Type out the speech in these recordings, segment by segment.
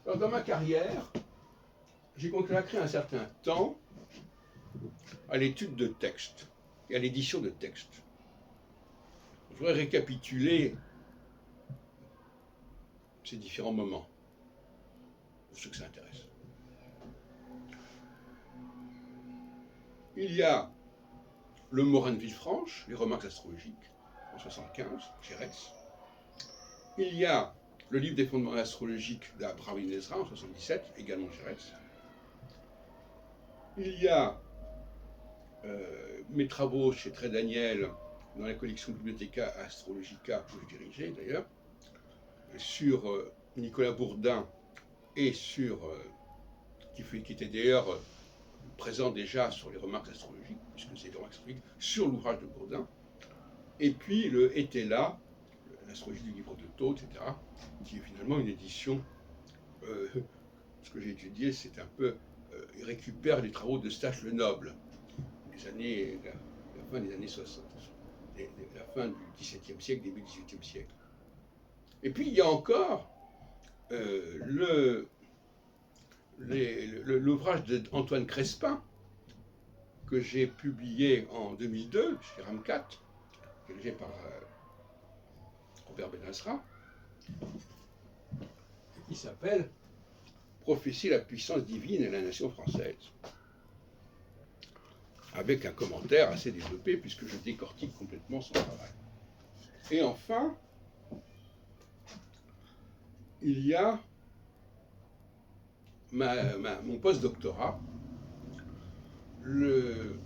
Alors, dans ma carrière, j'ai consacré un certain temps à l'étude de textes et à l'édition de textes. Je voudrais récapituler ces différents moments, pour ceux que ça intéresse. Il y a le Morin de Villefranche, les remarques astrologiques, en 75, Gérès. Il y a le livre des fondements astrologiques d'Abraham Ibn Ezra, en 77, également Gérès. Il y a mes travaux chez Très Daniel, dans la collection Bibliotheca Astrologica, que je dirigeais d'ailleurs, sur Nicolas Bourdin et sur, qui était d'ailleurs présent déjà sur les remarques astrologiques, puisque c'est des remarques astrologiques sur l'ouvrage de Bourdin, et puis le était là, l'astrologie du livre de Thot, etc., qui est finalement une édition, ce que j'ai étudié, c'est un peu, il récupère les travaux de Stache le Noble, la fin des années 60, la fin du XVIIe siècle, début du XVIIIe siècle. Et puis il y a encore l'ouvrage d'Antoine Crespin, que j'ai publié en 2002 chez RAM4, dirigé par Robert Benasra, qui s'appelle Prophétie, la puissance divine et la nation française, avec un commentaire assez développé puisque je décortique complètement son travail. Et enfin, il y a mon post-doctorat, le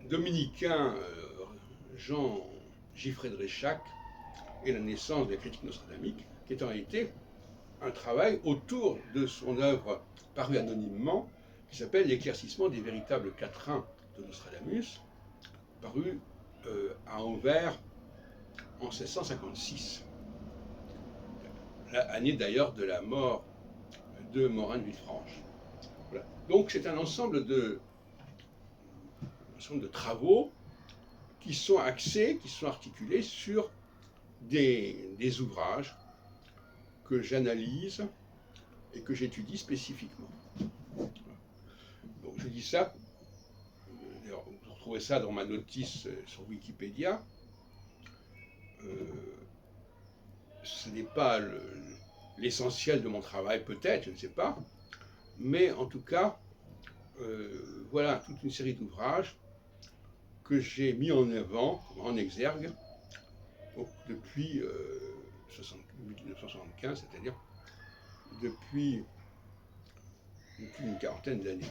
dominicain Jean Giffray de Réchac et la naissance de la critique nostradamique, qui est en réalité un travail autour de son œuvre parue anonymement, qui s'appelle L'éclaircissement des véritables quatrains de Nostradamus, paru à Anvers en 1656, l'année d'ailleurs de la mort de Morin de Villefranche. Voilà. Donc c'est un ensemble de travaux qui sont axés, qui sont articulés sur des ouvrages que j'analyse et que j'étudie spécifiquement. Donc je dis ça, vous retrouvez ça dans ma notice sur Wikipédia. Ce n'est pas l'essentiel de mon travail, peut-être, je ne sais pas, mais en tout cas, voilà toute une série d'ouvrages que j'ai mis en avant, en exergue, depuis 1975, c'est-à-dire depuis une quarantaine d'années.